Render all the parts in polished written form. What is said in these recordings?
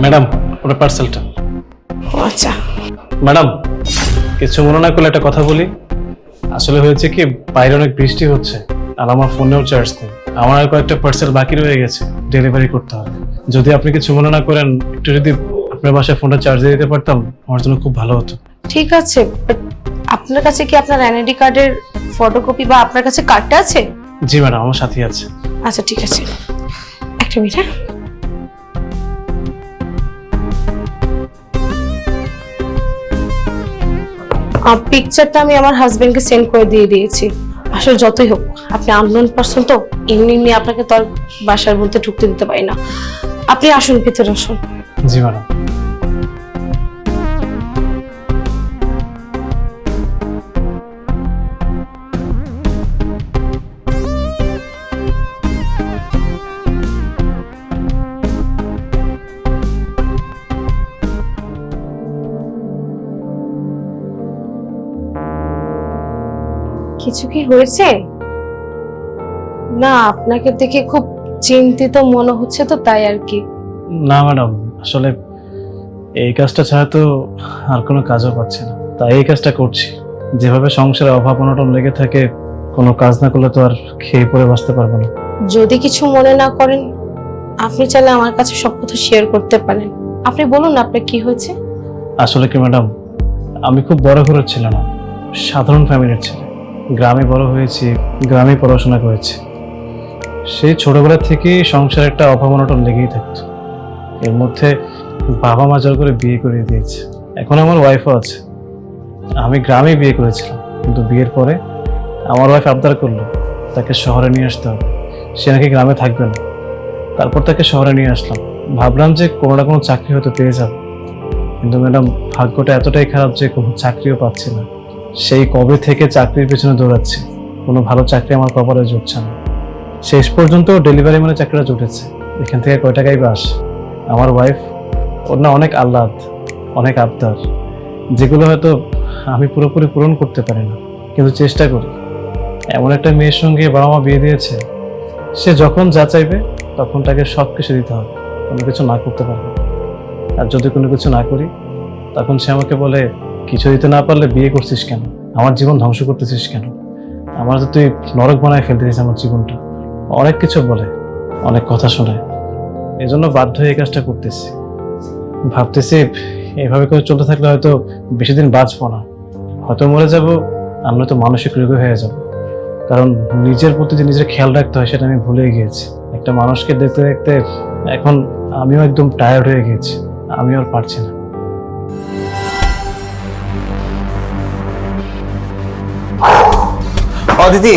Madam, ওটা পার্সেলটা। আচ্ছা, ম্যাডাম, কিছু মনে না করলে একটা কথা বলি। আসলে হয়েছে কি, বাইরে অনেক বৃষ্টি হচ্ছে আর আমার ফোনেও চার্জ নেই। আমার আর কয়েকটা পার্সেল বাকি রয়ে গেছে, ডেলিভারি করতে হবে। যদি আপনি কিছু মনে না করেন, একটু যদি আপনার বাসায় ফোনটা চার্জে দিতে পারতাম আমার জন্য খুব ভালো হতো। ঠিক আছে, বাট আপনার কাছে কি আপনার এনআইডি কার্ডের ফটোকপি বা আপনার কাছে কার্ডটা আছে? জি ম্যাডাম, আমার সাথে আছে। আচ্ছা ঠিক আছে, একটা মিনিট। হ্যাঁ, পিকচারটা আমি আমার হাজবেন্ডকে সেন্ড করে দিয়ে দিয়েছি। আসলে যতই হোক আপনি আননোন পারসন, তো এমনি এমনি আপনাকে তো আর বাসার মধ্যে ঢুকতে দিতে পারি না। আপনি আসুন, ভিতরে আসুন। জি ম্যাডাম। কিছু কি হয়েছে? না, আপনাকে দেখে খুব চিন্তিত মনে হচ্ছে, তো তাই আর কি। না ম্যাডাম, আসলে এই কাজটা ছাড়া তো আর কোনো কাজও পাচ্ছি না, তাই এই কাজটা করছি। যেভাবে সংসারে অভাব অনটন লেগে থাকে, কোনো কাজ না করলে তো আর খেয়ে পরে বাঁচতে পারবো না। যদি কিছু মনে না করেন, আপনি চাইলে আমার কাছে সব কথা শেয়ার করতে পারেন। আপনি বলুন না, আপনার কি হয়েছে? আসলে কি ম্যাডাম, আমি খুব বড় ঘরের ছিল না, সাধারণ ফ্যামিলির ছেলে। গ্রামে বড় হয়েছি, গ্রামে পড়াশোনা করেছি। সেই ছোটবেলা থেকেই সংসারে একটা অভাব অনটন লেগেই থাকতো। এর মধ্যে বাবা মা জোর করে বিয়ে করিয়ে দিয়েছে। এখন আমার ওয়াইফও আছে। আমি গ্রামে বিয়ে করেছিলাম, কিন্তু বিয়ের পরে আমার ওয়াইফ আবদার করলো তাকে শহরে নিয়ে আসতে হবে, সে নাকি গ্রামে থাকবে না। তারপর তাকে শহরে নিয়ে আসলাম, ভাবলাম যে কোনো না কোনো চাকরি হয়তো পেয়ে যাবে। কিন্তু ম্যাডাম, ভাগ্যটা এতটাই খারাপ যে কোনো চাকরিও পাচ্ছি না। সেই কবে থেকে চাকরির পেছনে দৌড়াচ্ছি, কোনো ভালো চাকরি আমার কপালে জুটছে না। শেষ পর্যন্ত ডেলিভারি মানে চাকরিটা জুটেছে, এখান থেকে কয় টাকাই বা আসে। আমার ওয়াইফ, ওর না অনেক আহ্লাদ, অনেক আবদার, যেগুলো হয়তো আমি পুরোপুরি পূরণ করতে পারি না, কিন্তু চেষ্টা করি। এমন একটা মেয়ের সঙ্গে বাবা মা বিয়ে দিয়েছে, সে যখন যা চাইবে তখন তাকে সব কিছু দিতে হবে, কোনো কিছু না করতে পারবে না। আর যদি কোনো কিছু না করি, তখন সে আমাকে বলে, কিছু দিতে না পারলে বিয়ে করছিস কেন, আমার জীবন ধ্বংস করতেছিস কেন, আমার তো তুই নরক বানায় ফেলতেছিস আমার জীবনটা। অনেক কিছু বলে, অনেক কথা শোনায়। এই জন্য বাধ্য হয়ে এই কাজটা করতেছি। ভাবতেছি এভাবে করে চলতে থাকলে হয়তো বেশি দিন বাঁচবো না, হয়তো মরে যাব, আর নয়তো মানসিক রোগী হয়ে যাব। কারণ নিজের প্রতি যে নিজের খেয়াল রাখতে হয় সেটা আমি ভুলে গিয়েছি। একটা মানুষকে দেখতে দেখতে এখন আমিও একদম টায়ার্ড হয়ে গিয়েছি, আমি আর পারছি না। অদিতি,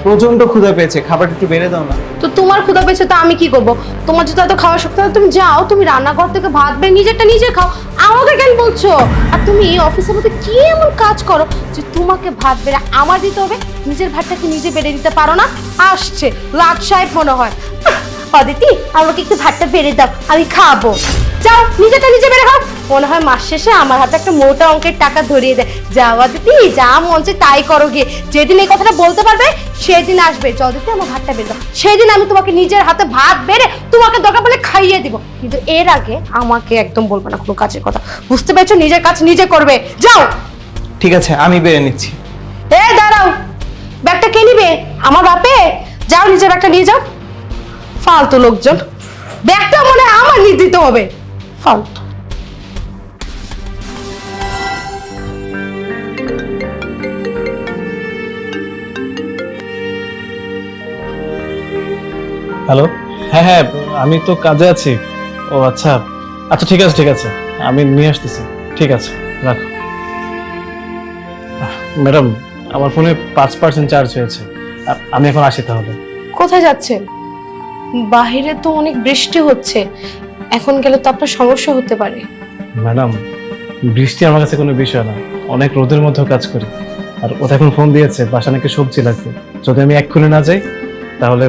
প্রচন্ড ক্ষুধা পেয়েছে, খাবারটা একটু বেড়ে দাও না। তো তোমার ক্ষুধা পেয়েছে, তো আমি কি করব? তোমার যদি এত খাওয়া শক্তি হয়, তুমি যাও, তুমি রান্নাঘর থেকে ভাত বেড়ে নিজেরটা নিজে খাও। আমাকে কেন বলছো? আর তুমি অফিসের মধ্যে কি এমন কাজ করো যে তোমাকে ভাত বেড়ে আমার দিতে হবে? নিজের ভাতটা কি নিজে বেড়ে দিতে পারো না? আসছে লাট সাহেব মনে হয়। অদিতি, আমাকে একটু ভাতটা বেড়ে দাও, আমি খাবো। যাও, নিজেটা নিজে বেড়ে খাও। মনে হয় মাস শেষে আমার হাতে একটা মোটা অঙ্কের টাকা ধরিয়ে দেয়। যাও অদিতি, যা মন চায় তাই করো গিয়ে। যেদিন এই কথাটা বলতে পারবে সেদিন আসবে, অদিতি আমার ভাতটা বেড়ে দাও, সেদিন আমি তোমাকে নিজের হাতে ভাত বেড়ে তোমাকে দরকার বলে খাইয়ে দিব। কিন্তু এর আগে আমাকে একদম বলবে না কোনো কাজের কথা, বুঝতে পেরেছো? নিজের কাজ নিজে করবে, যাও। ঠিক আছে, আমি বেড়ে নিচ্ছি। এ দাঁড়াও, ব্যাগটা কে নিবে? আমার বাপে? যাও, নিজের ব্যাগটা নিয়ে যাও। ফালতু লোকজন, ব্যাগটা মনে হয় আমার নিয়ে দিতে হবে। ফালতু। হ্যালো, হ্যাঁ হ্যাঁ, আমি তো কাজে আছি। ও আচ্ছা আচ্ছা, ঠিক আছে ঠিক আছে, আমি নিয়ে আসতেছি। ঠিক আছে, রাখো। ম্যাডাম, আমার ফোনে 5% চার্জ হয়েছে, আমি এখন আসি তাহলে। কোথায় যাচ্ছেন? বাহিরে তো অনেক বৃষ্টি হচ্ছে, এখন গেলে তো আপনার সমস্যা হতে পারে। ম্যাডাম, বৃষ্টি আমার কাছে কোনো বিষয় না, অনেক রোদের মধ্যেও কাজ করি। আর ও এখন ফোন দিয়েছে বাসা নাকি সবজি লাগবে, যদি আমি এক্ষুনি না যাই তাহলে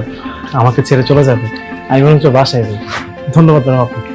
আমাকে ছেড়ে চলে যাবে। আমি বরঞ্চ বাসায় যাই। ধন্যবাদ ম্যাডাম আপনাকে।